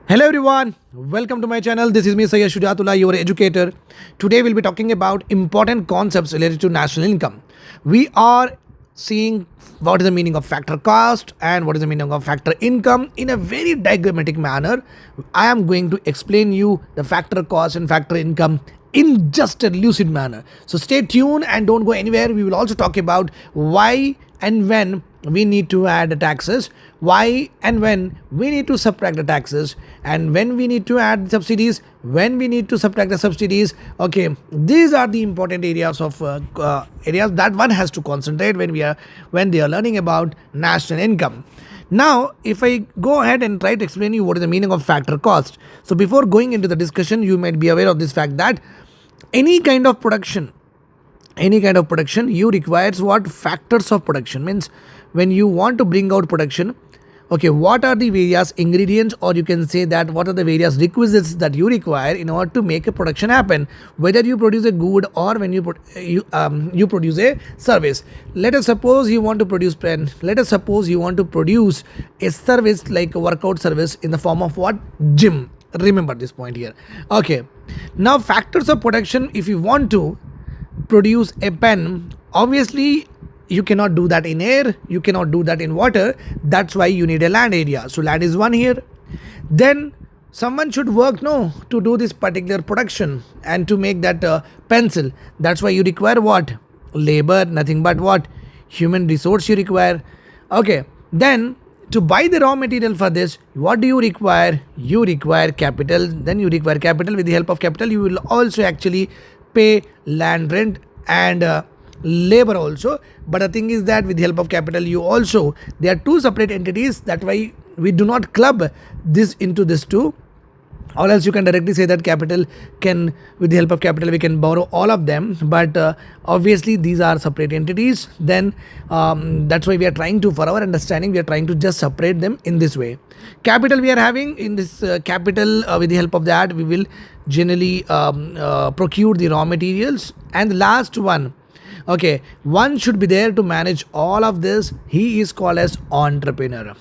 Hello everyone, welcome to my channel. This is me Sayyid Shujatullah, your educator. Today we'll be talking about important concepts related to national income. We are seeing what is the meaning of factor cost and what is the meaning of factor income in a very diagrammatic manner. I am going to explain you the factor cost and factor income in just a lucid manner. So stay tuned and don't go anywhere. We will also talk about why and when we need to add the taxes, why and when we need to subtract the taxes, and when we need to add subsidies, when we need to subtract the subsidies. Okay, these are the important areas of areas that one has to concentrate when they are learning about national income. Now, if I go ahead and try to explain you what is the meaning of factor cost. So before going into the discussion, you might be aware of this fact that any kind of production you requires what factors of production means. When you want to bring out production, okay, what are the various ingredients, or you can say that what are the various requisites that you require in order to make a production happen, whether you produce a good or when you produce a service. Let us suppose you want to produce pen. Let us suppose you want to produce a service like a workout service in the form of what? Gym. Remember this point here. Okay, now factors of production. If you want to produce a pen, obviously you cannot do that in air, you cannot do that in water. That's why you need a land area. So land is one here. Then someone should work to do this particular production and to make that pencil. That's why you require what? Labor, nothing but what? Human resource you require. Okay, then to buy the raw material for this, what do you require? You require capital. Then you require capital. With the help of capital, you will also actually pay land rent and labor also. But the thing is that with the help of capital, there are two separate entities. That's why we do not club this into this two, or else you can directly say that with the help of capital we can borrow all of them, but obviously these are separate entities. Then that's why we are trying to, for our understanding, we are trying to just separate them in this way. Capital we are having in this capital, with the help of that we will generally procure the raw materials. And the last one, okay, one should be there to manage all of this. He is called as entrepreneur.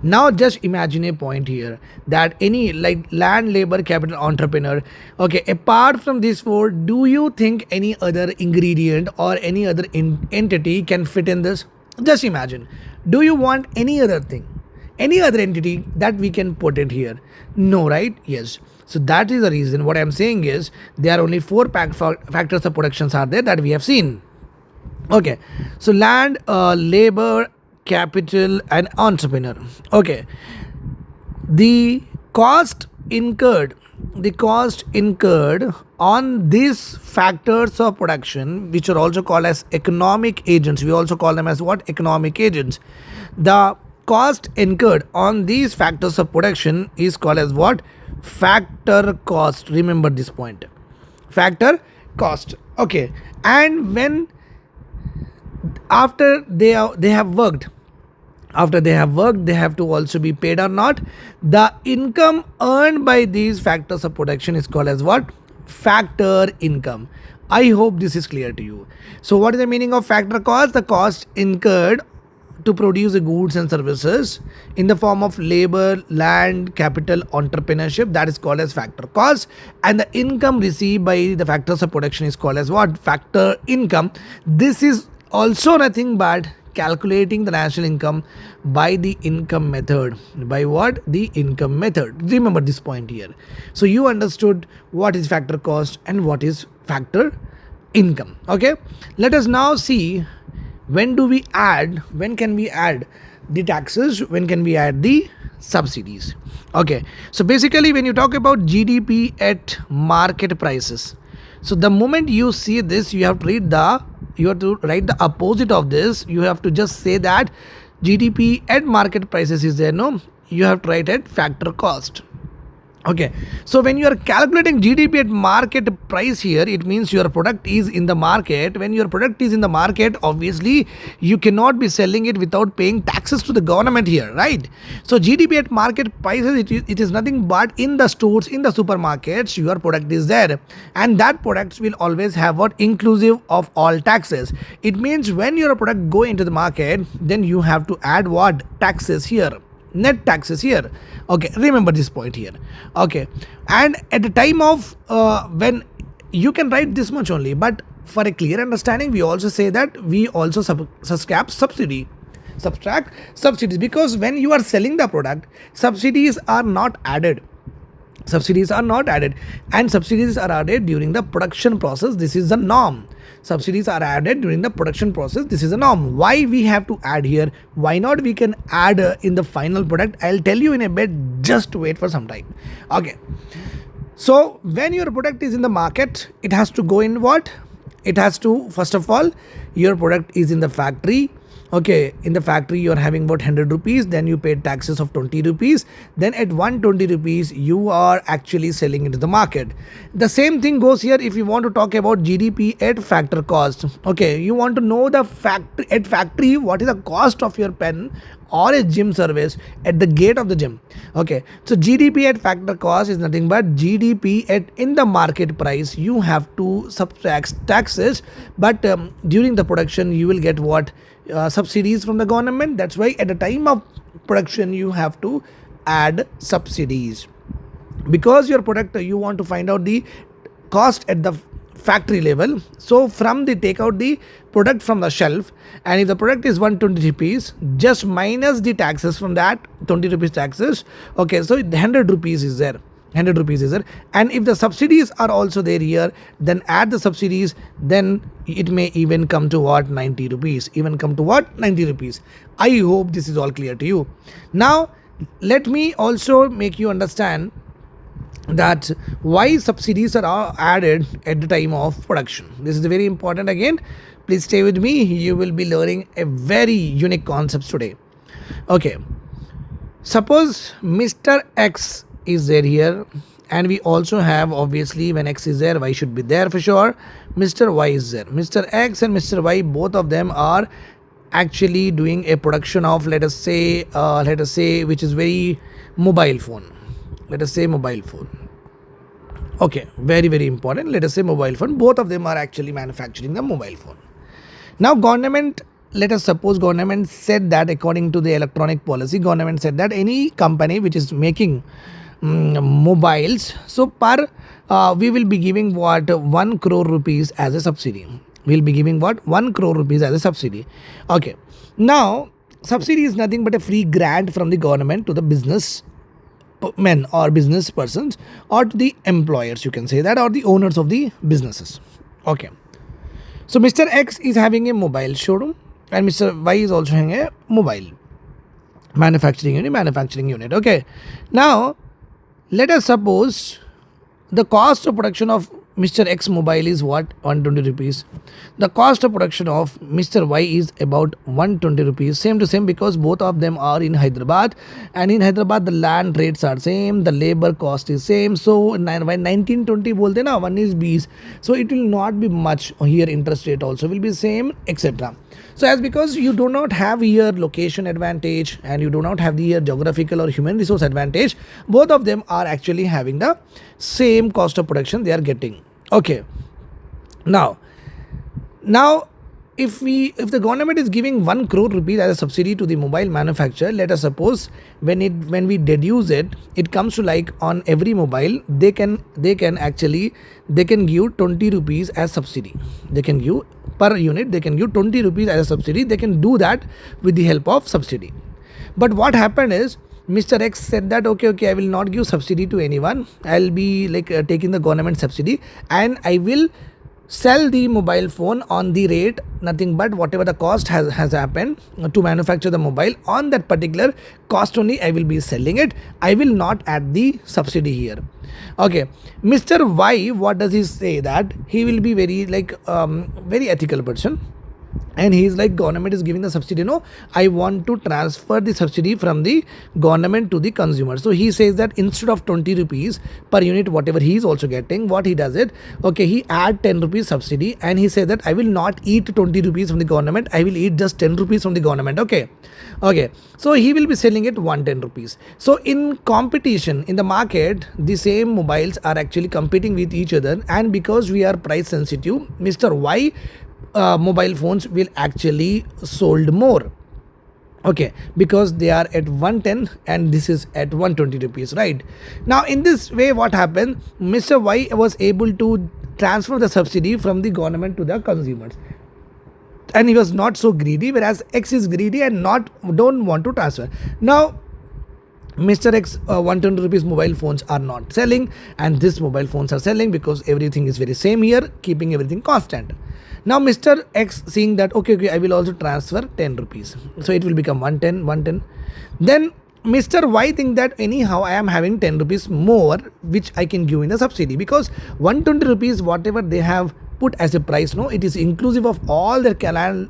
Now just imagine a point here that any like land, labor, capital, entrepreneur. Okay, apart from these four, do you think any other ingredient or any other entity can fit in this? Just imagine. Do you want any other thing, any other entity that we can put it here? No, right? Yes. So that is the reason. What I am saying is there are only four factors of productions are there that we have seen. Okay, so land, labor, capital, and entrepreneur. Okay, the cost incurred on these factors of production, which are also called as economic agents. We also call them as what? Economic agents. The cost incurred on these factors of production is called as what? Factor cost. Remember this point. Factor cost. Okay, and when after they have worked, they have to also be paid or not. The income earned by these factors of production is called as what? Factor income. I hope this is clear to you. So what is the meaning of factor cost? The cost incurred to produce the goods and services in the form of labor, land, capital, entrepreneurship, that is called as factor cost. And the income received by the factors of production is called as what? Factor income. This is also nothing but calculating the national income by the income method. By what? The income method. Remember this point here. So you understood what is factor cost and what is factor income. Okay, let us now see when can we add the taxes, when can we add the subsidies. Okay, so basically when you talk about GDP at market prices, so the moment you see this, you have to write the opposite of this. You have to just say that GDP at market prices is there. No, you have to write at factor cost. Okay, so when you are calculating GDP at market price here, it means your product is in the market. When your product is in the market, obviously you cannot be selling it without paying taxes to the government here, right? So GDP at market prices, it is nothing but in the stores, in the supermarkets, your product is there, and that products will always have what? Inclusive of all taxes. It means when your product go into the market, then you have to add what? Taxes here. net taxes here. Okay, remember this point here. Okay, and at the time of when you can write this much only, but for a clear understanding, we also say that we also subtract subsidies, because when you are selling the product, subsidies are not added. Subsidies are not added, and subsidies are added during the production process. This is the norm. Subsidies are added during the production process. This is a norm. Why we have to add here? Why not we can add in the final product? I'll tell you in a bit. Just wait for some time. Okay. So when your product is in the market, it has to go in what? It has to, first of all, your product is in the factory. Okay, in the factory you are having about 100 rupees, then you pay taxes of 20 rupees, then at 120 rupees you are actually selling into the market. The same thing goes here if you want to talk about GDP at factor cost. Okay, you want to know the factory what is the cost of your pen or a gym service at the gate of the gym. Okay, so GDP at factor cost is nothing but GDP at in the market price. You have to subtract taxes, but during the production you will get what? Subsidies from the government. That's why at the time of production you have to add subsidies, because your product you want to find out the cost at the factory level. So from the take out the product from the shelf, and if the product is 120 rupees, just minus the taxes from that 20 rupees taxes. Okay, so 100 rupees is there. 100 rupees is there, and if the subsidies are also there here, then add the subsidies, then it may even come to what? 90 rupees. Even come to what? 90 rupees. I hope this is all clear to you. Now let me also make you understand that why subsidies are added at the time of production. This is very important. Again, please stay with me. You will be learning a very unique concepts today. Okay, suppose Mr. X is there here, and we also have, obviously when X is there, Y should be there for sure. Mr. Y is there. Mr. X and Mr. Y, both of them are actually doing a production of, let us say which is very mobile phone. Let us say mobile phone. Okay, very very important. Let us say mobile phone. Both of them are actually manufacturing the mobile phone. Now government, let us suppose government said that according to the electronic policy, government said that any company which is making mobiles, so per we will be giving what? 1 crore rupees as a subsidy. We will be giving what? 1 crore rupees as a subsidy. Okay, now subsidy is nothing but a free grant from the government to the business men or business persons, or to the employers, you can say that, or the owners of the businesses. Okay, so Mr. X is having a mobile showroom, and Mr. Y is also having a mobile manufacturing unit. Okay, now let us suppose the cost of production of Mr. X mobile is what? 120 rupees. The cost of production of Mr. Y is about 120 rupees. Same to same, because both of them are in Hyderabad, and in Hyderabad the land rates are same, the labor cost is same. So when 1920 bolte na, one is B's, so it will not be much here. Interest rate also will be same, etc. So as because you do not have here location advantage, and you do not have the here geographical or human resource advantage, both of them are actually having the same cost of production they are getting. Okay, now if the government is giving 1 crore rupees as a subsidy to the mobile manufacturer, let us suppose when we deduce it, it comes to like on every mobile they can give 20 rupees as subsidy. They can give per unit, they can give 20 rupees as a subsidy. They can do that with the help of subsidy. But what happened is, Mr. X said that okay, I will not give subsidy to anyone. I'll be like taking the government subsidy, and I will sell the mobile phone on the rate, nothing but whatever the cost has happened to manufacture the mobile, on that particular cost only I will be selling it. I will not add the subsidy here. Okay, Mr. Y, what does he say? That he will be very like very ethical person, and he is like, government is giving the subsidy, no, I want to transfer the subsidy from the government to the consumer. So he says that instead of 20 rupees per unit whatever he is also getting, what he does it, okay, he add 10 rupees subsidy, and he says that I will not eat 20 rupees from the government, I will eat just 10 rupees from the government. Okay, so he will be selling it 110 rupees. So in competition in the market, the same mobiles are actually competing with each other, and because we are price sensitive, Mr. Y mobile phones will actually sold more. Okay, because they are at 110 and this is at 120 rupees, right? Now in this way what happened, Mr. Y was able to transfer the subsidy from the government to the consumers, and he was not so greedy, whereas X is greedy and not don't want to transfer. Now Mr. X 120 rupees mobile phones are not selling, and this mobile phones are selling because everything is very same here, keeping everything constant. Now Mr. X seeing that, okay, I will also transfer 10 rupees, so it will become 110, 110. Then Mr. Y think that anyhow I am having 10 rupees more which I can give in a subsidy, because 120 rupees whatever they have put as a price, no, it is inclusive of all their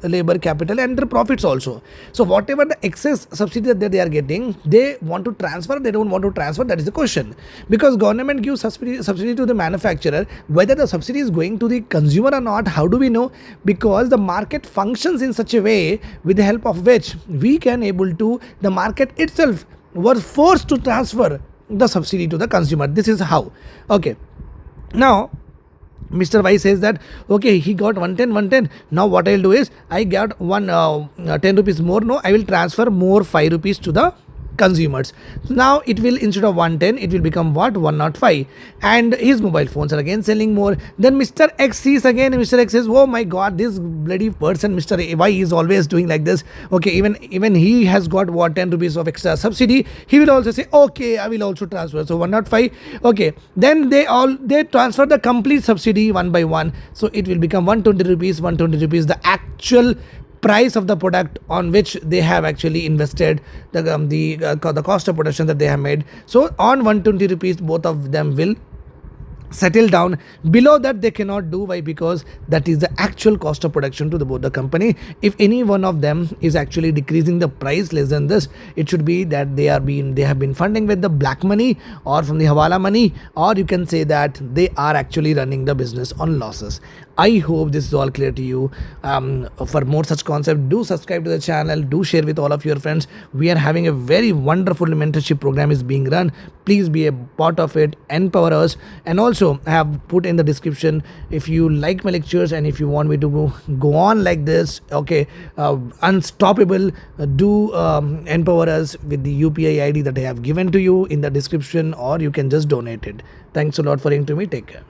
labor capital and their profits also. So whatever the excess subsidy that they are getting, they want to transfer, they don't want to transfer, that is the question. Because government gives subsidy to the manufacturer, whether the subsidy is going to the consumer or not, how do we know? Because the market functions in such a way with the help of which we can able to, the market itself was forced to transfer the subsidy to the consumer. This is how. Okay, now Mr. Y says that, okay, he got 110, 110. Now what I'll do is, I got 10 rupees more. No, I will transfer more 5 rupees to the consumers. So now it will, instead of 110, it will become what? 105. And his mobile phones are again selling more. Then Mr. X sees again, Mr. X says, oh my god, this bloody person Mr. Y is always doing like this. Okay, even he has got what, 10 rupees of extra subsidy. He will also say, okay, I will also transfer. So 105. Okay, then they transfer the complete subsidy one by one. So it will become 120 rupees, 120 rupees, the actual price of the product on which they have actually invested, the cost of production that they have made. So on 120 rupees both of them will settle down. Below that they cannot do. Why? Because that is the actual cost of production to both the company. If any one of them is actually decreasing the price less than this, it should be that they have been funding with the black money or from the hawala money, or you can say that they are actually running the business on losses. I hope this is all clear to you. For more such concept, do subscribe to the channel, do share with all of your friends. We are having a very wonderful mentorship program is being run. Please be a part of it, empower us. And also I have put in the description, if you like my lectures and if you want me to go on like this, okay, unstoppable, do empower us with the UPI ID that I have given to you in the description, or you can just donate it. Thanks a lot for hearing to me. Take care.